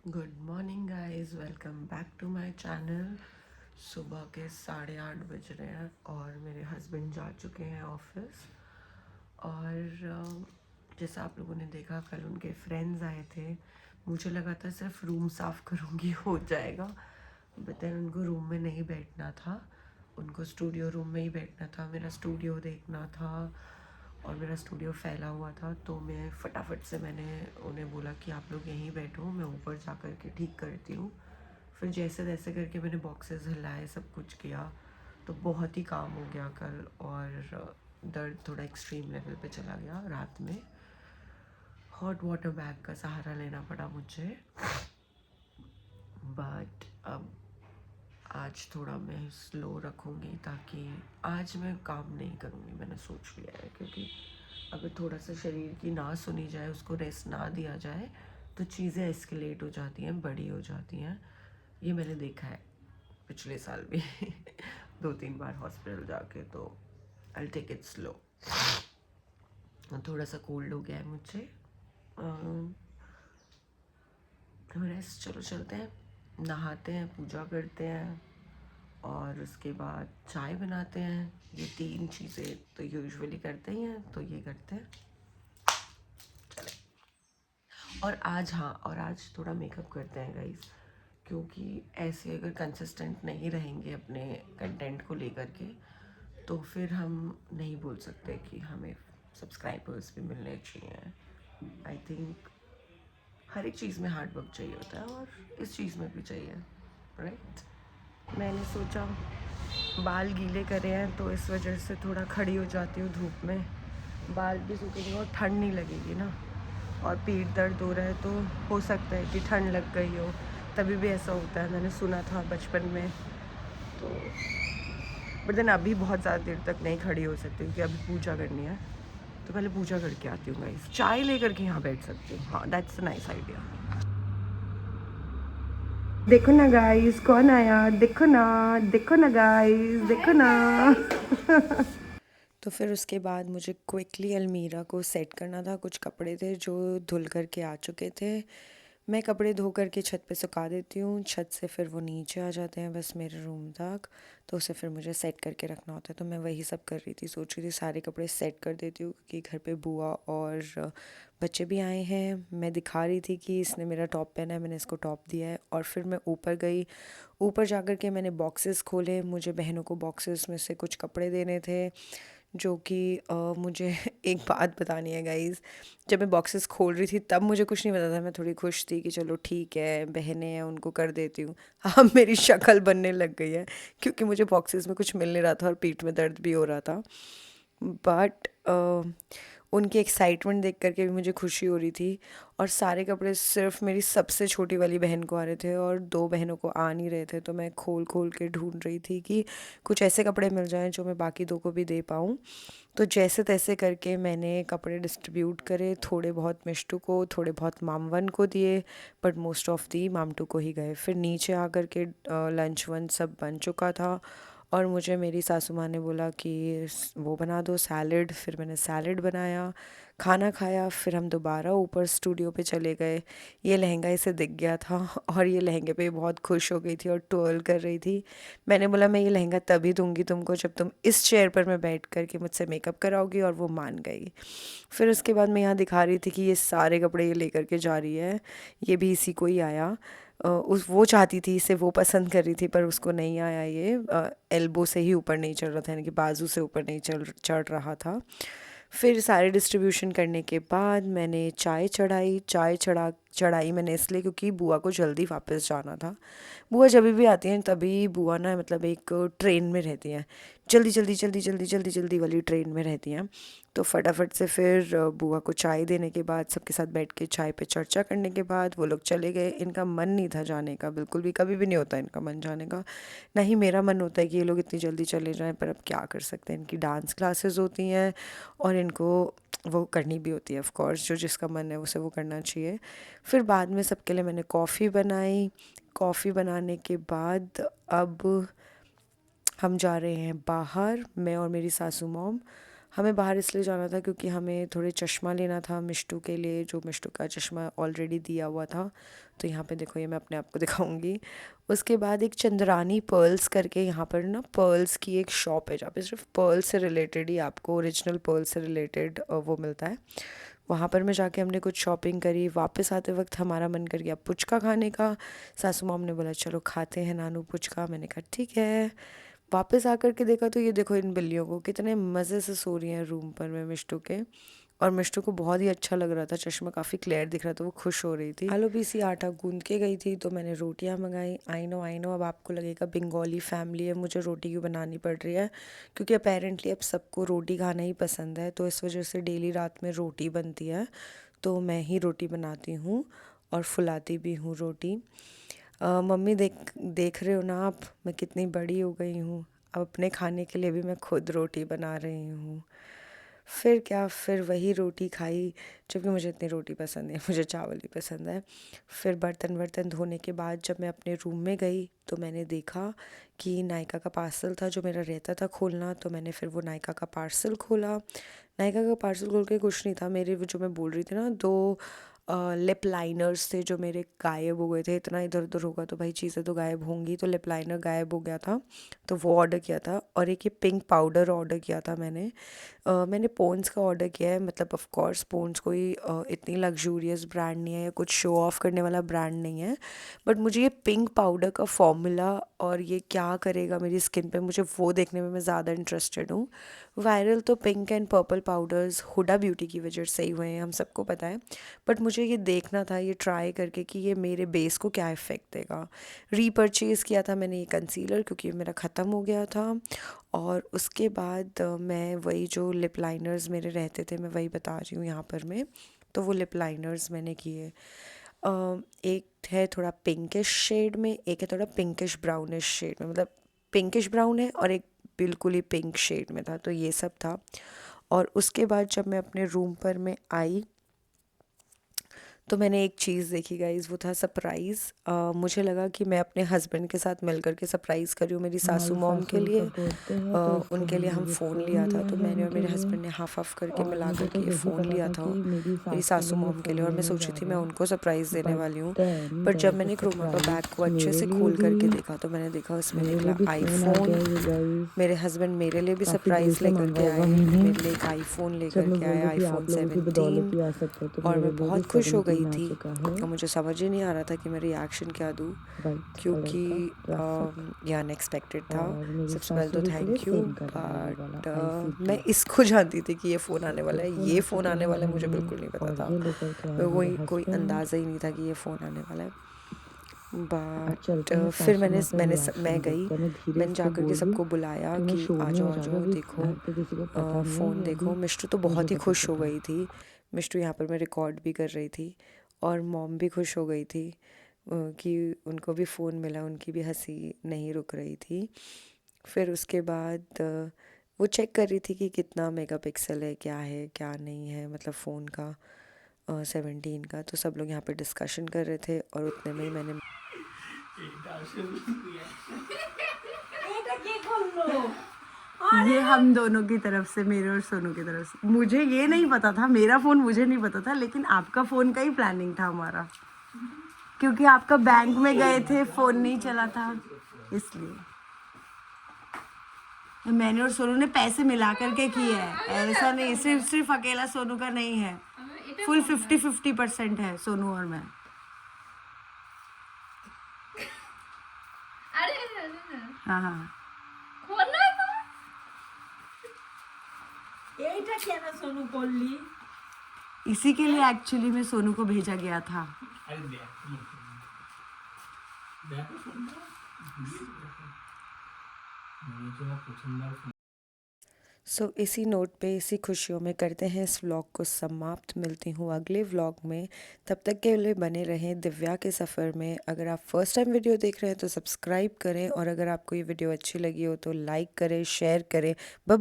Good morning guys, welcome back to my channel. सुबह के 8:30 बज रहे हैं और मेरे हस्बैंड जा चुके हैं ऑफिस। और जैसा आप लोगों ने देखा, कल उनके फ्रेंड्स आए थे। मुझे लगा था सिर्फ रूम साफ़ करूँगी हो जाएगा, बट देन उनको रूम में नहीं बैठना था। उनको स्टूडियो रूम में ही बैठना था, मेरा स्टूडियो देखना था। और मेरा स्टूडियो फैला हुआ था, तो मैं फटाफट से मैंने उन्हें बोला कि आप लोग यहीं बैठो, मैं ऊपर जा कर के ठीक करती हूँ। फिर जैसे तैसे करके मैंने बॉक्सेस हिलाए, सब कुछ किया, तो बहुत ही काम हो गया कल। और दर्द थोड़ा एक्सट्रीम लेवल पे चला गया रात में। हॉट वाटर बैग का सहारा लेना पड़ा मुझे। बट अब आज थोड़ा मैं स्लो रखूँगी, ताकि आज मैं काम नहीं करूँगी, मैंने सोच लिया है। क्योंकि अगर थोड़ा सा शरीर की ना सुनी जाए, उसको रेस्ट ना दिया जाए, तो चीज़ें एस्केलेट हो जाती हैं, बड़ी हो जाती हैं। ये मैंने देखा है पिछले साल भी 2-3 बार हॉस्पिटल जाके। तो आई टेक इट स्लो। थोड़ा सा कोल्ड हो गया है मुझे। रेस्ट, चलो चलते हैं, नहाते हैं, पूजा करते हैं और उसके बाद चाय बनाते हैं। ये 3 चीज़ें तो यूजुअली करते ही हैं, तो ये करते हैं। चले। और आज थोड़ा मेकअप करते हैं गाइस। क्योंकि ऐसे अगर कंसिस्टेंट नहीं रहेंगे अपने कंटेंट को लेकर के, तो फिर हम नहीं बोल सकते कि हमें सब्सक्राइबर्स भी मिलने चाहिए। आई थिंक हर एक चीज़ में हार्ड वर्क चाहिए होता है, और इस चीज़ में भी चाहिए, राइट। मैंने सोचा, बाल गीले करे हैं तो इस वजह से थोड़ा खड़ी हो जाती हूँ धूप में। बाल भी सूखेंगे और ठंड नहीं लगेगी ना। और पीठ दर्द हो रहा है, तो हो सकता है कि ठंड लग गई हो, तभी भी ऐसा होता है, मैंने सुना था बचपन में। तो बट देन अभी बहुत ज़्यादा देर तक नहीं खड़ी हो सकती, क्योंकि अभी पूजा करनी है। तो पहले पूजा करके आती हूँ गाइस, चाय लेकर के यहाँ बैठ सकती हूँ। हाँ, दैट्स अ नाइस आइडिया। देखो ना गाइस, कौन आया, देखो ना, देखो ना गाइस, देखो ना। तो फिर उसके बाद मुझे क्विकली अलमीरा को सेट करना था। कुछ कपड़े थे जो धुल कर के आ चुके थे। मैं कपड़े धो कर के छत पे सुखा देती हूँ, छत से फिर वो नीचे आ जाते हैं बस मेरे रूम तक। तो उसे फिर मुझे सेट करके रखना होता है, तो मैं वही सब कर रही थी। सोच रही थी सारे कपड़े सेट कर देती हूँ, क्योंकि घर पे बुआ और बच्चे भी आए हैं। मैं दिखा रही थी कि इसने मेरा टॉप पहना है, मैंने इसको टॉप दिया है। और फिर मैं ऊपर गई, ऊपर जा कर के मैंने बॉक्सेस खोले। मुझे बहनों को बॉक्सेस में से कुछ कपड़े देने थे, जो कि मुझे एक बात बतानी है गाइज़। जब मैं बॉक्सेस खोल रही थी तब मुझे कुछ नहीं पता था, मैं थोड़ी खुश थी कि चलो ठीक है, बहनें हैं, उनको कर देती हूँ। अब मेरी शक्ल बनने लग गई है, क्योंकि मुझे बॉक्सेस में कुछ मिल नहीं रहा था और पीठ में दर्द भी हो रहा था। बट उनकी एक्साइटमेंट देख कर के भी मुझे खुशी हो रही थी। और सारे कपड़े सिर्फ मेरी सबसे छोटी वाली बहन को आ रहे थे, और 2 बहनों को आ नहीं रहे थे। तो मैं खोल खोल के ढूंढ रही थी कि कुछ ऐसे कपड़े मिल जाएं जो मैं बाकी 2 को भी दे पाऊँ। तो जैसे तैसे करके मैंने कपड़े डिस्ट्रीब्यूट करे, थोड़े बहुत मिष्टू को, थोड़े बहुत मामवन को दिए, बट मोस्ट ऑफ दी मामटू को ही गए। फिर नीचे आकर के लंच वंच सब बन चुका था, और मुझे मेरी सासू माँ ने बोला कि वो बना दो सैलड। फिर मैंने सैलड बनाया, खाना खाया। फिर हम दोबारा ऊपर स्टूडियो पे चले गए। ये लहंगा इसे दिख गया था, और ये लहंगे पे बहुत खुश हो गई थी और ट्रोल कर रही थी। मैंने बोला मैं ये लहंगा तभी दूंगी तुमको जब तुम इस चेयर पर मैं बैठ कर के मुझसे मेकअप कराओगी, और वो मान गई। फिर उसके बाद मैं यहाँ दिखा रही थी कि ये सारे कपड़े ये लेकर के जा रही है, ये भी इसी को ही आया। उस वो चाहती थी, इसे वो पसंद कर रही थी, पर उसको नहीं आया। ये एल्बो से ही ऊपर नहीं चढ़ रहा था, यानी कि बाजू से ऊपर नहीं चढ़ रहा था। फिर सारे डिस्ट्रीब्यूशन करने के बाद मैंने चाय चढ़ाई। चढ़ाई मैंने इसलिए क्योंकि बुआ को जल्दी वापस जाना था। बुआ जब भी आती हैं तभी बुआ ना, मतलब एक ट्रेन में रहती हैं, जल्दी जल्दी जल्दी जल्दी जल्दी जल्दी वाली ट्रेन में रहती हैं। तो फटाफट से फिर बुआ को चाय देने के बाद, सबके साथ बैठ के चाय पे चर्चा करने के बाद वो लोग चले गए। इनका मन नहीं था जाने का, बिल्कुल भी, कभी भी नहीं होता इनका मन जाने का। ना ही मेरा मन होता है कि ये लोग इतनी जल्दी चले जाएं, पर अब क्या कर सकते हैं, इनकी डांस क्लासेस होती हैं और इनको वो करनी भी होती है। ऑफ कोर्स जो जिसका मन है उसे वो करना चाहिए। फिर बाद में सबके लिए मैंने कॉफ़ी बनाई। कॉफ़ी बनाने के बाद अब हम जा रहे हैं बाहर, मैं और मेरी सासू मॉम। हमें बाहर इसलिए जाना था क्योंकि हमें थोड़े चश्मा लेना था मिष्टू के लिए, जो मिष्टू का चश्मा ऑलरेडी दिया हुआ था। तो यहाँ पे देखो, ये मैं अपने आप को दिखाऊंगी। उसके बाद एक चंद्रानी पर्ल्स करके यहाँ पर ना पर्ल्स की एक शॉप है जहाँ पे सिर्फ पर्ल से रिलेटेड ही आपको, ओरिजिनल पर्ल से रिलेटेड वो मिलता है। वहाँ पर मैं जाके हमने कुछ शॉपिंग करी। वापस आते वक्त हमारा मन कर गया पुचका खाने का। सासू मॉम ने बोला चलो खाते हैं नानू पुचका। मैंने कहा ठीक है। वापस आकर के देखा तो ये देखो इन बिल्लियों को, कितने मज़े से सो रही हैं रूम पर में मिष्टू के। और मिष्टू को बहुत ही अच्छा लग रहा था, चश्मा काफ़ी क्लियर दिख रहा था, वो खुश हो रही थी। आलू पीसी आटा गूंद के गई थी तो मैंने रोटियां मंगाई। आई नो अब आपको लगेगा बंगाली फैमिली है, मुझे रोटी क्यों बनानी पड़ रही है, क्योंकि अपेरेंटली अब सबको रोटी खाना ही पसंद है, तो इस वजह से डेली रात में रोटी बनती है। तो मैं ही रोटी बनाती हूँ और फुलाती भी हूँ रोटी। मम्मी देख देख रहे हो ना आप, मैं कितनी बड़ी हो गई हूँ। अब अपने खाने के लिए भी मैं खुद रोटी बना रही हूँ। फिर क्या, फिर वही रोटी खाई, जबकि मुझे इतनी रोटी पसंद नहीं है, मुझे चावल ही पसंद है। फिर बर्तन वर्तन धोने के बाद जब मैं अपने रूम में गई तो मैंने देखा कि नायका का पार्सल था जो मेरा रहता था खोलना। तो मैंने फिर वो नायका का पार्सल खोला। नायका का पार्सल खोल के कुछ नहीं था, मेरे वो जो मैं बोल रही थी ना, दो लिप लाइनर्स थे जो मेरे गायब हो गए थे। इतना इधर उधर होगा तो भाई चीज़ें तो गायब होंगी, तो लिप लाइनर गायब हो गया था, तो वो ऑर्डर किया था। और एक ये पिंक पाउडर ऑर्डर किया था मैंने। मैंने पॉन्ड्स का ऑर्डर किया है, मतलब ऑफ कोर्स पॉन्ड्स कोई इतनी लग्जूरियस ब्रांड नहीं है या कुछ शो ऑफ करने वाला ब्रांड नहीं है, बट मुझे ये पिंक पाउडर का फॉर्मूला और ये क्या करेगा मेरी स्किन पे, मुझे वो देखने में मैं ज़्यादा इंटरेस्टेड हूँ। वायरल तो pink and purple powders Huda Beauty की वजह से ही हुए हैं, हम सबको पता है, बट मुझे ये देखना था, ये ट्राई करके कि ये मेरे बेस को क्या इफ़ेक्ट देगा। रीपरचेज़ किया था मैंने ये कंसीलर क्योंकि मेरा ख़त्म हो गया था। और उसके बाद मैं वही जो लिप लाइनर्स मेरे रहते थे, मैं वही बता रही हूँ यहाँ पर मैं। तो वो लिप लाइनर्स मैंने किए। एक है थोड़ा पिंकिश शेड में, एक है थोड़ा पिंकिश ब्राउनिश शेड में, मतलब पिंकिश ब्राउन है, और एक बिल्कुल ही पिंक शेड में था, तो ये सब था। और उसके बाद जब मैं अपने रूम पर मैं आई तो मैंने एक चीज़ देखी गाइस, वो था सरप्राइज़। मुझे लगा कि मैं अपने हस्बैंड के साथ मिल कर के सरप्राइज़ करी हूँ मेरी सासू हमारी मॉम के सासू लिए। ऊपर बोलते हैं तो इसको उनके लिए हमने हम ये फ़ोन फ़ोन लिया था, लिया तो है मैंने और उनके मेरे लिए। हस्बैंड ने हाफ हाफ करके और मिला मुझे कर तो के ये यही फ़ोन पता लिया था था कि मेरी मेरी सास के सासू लिए मॉम के लिए, फ़ोन और मैं लेने सोची जा थी रहे मैं हैं। उनको सरप्राइज़ देने बट वाली हूँ। देन पर देयर जब इज़ अ मैंने क्रोमा का बैग को सरप्राइज अच्छे मेरे से लिए खोल भी। करके देखा तो मैंने देखा उसमें मेरे लिए निकला भी फ़ोन आ गया आईफोन। ये गाइस। मेरे हस्बैंड मेरे लिए भी काफ़ी देर सरप्राइज़ से लेकर मांगा के होगा आए, मैंने। मेरे लिए एक आईफोन जब लेकर मैं के बोल आए, रही थी आईफोन आप लोगों की बदौलत 17। ही आ सकता है, तो और मेरे मैं लिए भी बहुत खुश हो गई 17 आ थी। चुका है। और मुझे समझ ही नहीं आ रहा था कि मैं रिएक्शन क्या दूँ, वाइट कलर क्योंकि का ट्रैफिक। ये अनएक्सपेक्टेड था। और मेरी सबसे पहले तो सासू भी के लिए थैंक यू, सेम कलर है ये वाला बट मैं आईसीक्यू। इसको जानती थी कि ये फ़ोन सो आने वाला दो है, फ़ोन ये आ फ़ोन चुके आने हैं वाला है घर मुझे में। बिल्कुल नहीं पता और था। ये लेकर के आए मेरे मेरे कोई हस्बैंड। अंदाज़ा ही नहीं था कि ये फ़ोन आने वाला है। अब बट चलते हैं फिर सासू माँ का मैं रिएक्शन गई, देखते हैं। मैं धीरे मैंने से जा कर के बोल रही हूँ सबको बुलाया कि मैं कि शोर नहीं आ मचा रहा, जाओ अभी देखो, घर पे किसी को पता नहीं है, फ़ोन ये देखो। अभी मिष्टू तो मुझे बहुत ही पता खुश हो चला। गई थी। मिष्टू यहाँ पर मैं रिकॉर्ड भी कर रही थी, और मॉम भी खुश हो गई थी कि उनको भी फ़ोन मिला, उनकी भी हंसी नहीं रुक रही थी। फिर उसके बाद वो चेक कर रही थी कि कितना मेगापिक्सल है, क्या है क्या नहीं है, मतलब फ़ोन का 17 का। तो सब लोग यहाँ पे डिस्कशन कर रहे थे, और उतने में ही मैंने ये हम दोनों की तरफ से, मेरे और सोनू की तरफ से। मुझे ये नहीं पता था, मेरा फ़ोन मुझे नहीं पता था, लेकिन आपका फ़ोन का ही प्लानिंग था हमारा, क्योंकि आपका बैंक में गए थे, फ़ोन नहीं चला था, इसलिए मैंने और सोनू ने पैसे मिला करके किए है, ऐसा नहीं सिर्फ सिर्फ अकेला सोनू का नहीं है, फुल 50-50% है सोनू और मैं। हाँ हाँ, इसी के लिए एक्चुअली में सोनू को भेजा गया था। इसी नोट पे, इसी खुशियों में करते हैं इस व्लॉग को समाप्त। मिलती हूँ अगले व्लॉग में, तब तक के लिए बने रहें दिव्या के सफ़र में। अगर आप फर्स्ट टाइम वीडियो देख रहे हैं तो सब्सक्राइब करें, और अगर आपको ये वीडियो अच्छी लगी हो तो लाइक करें, शेयर करें।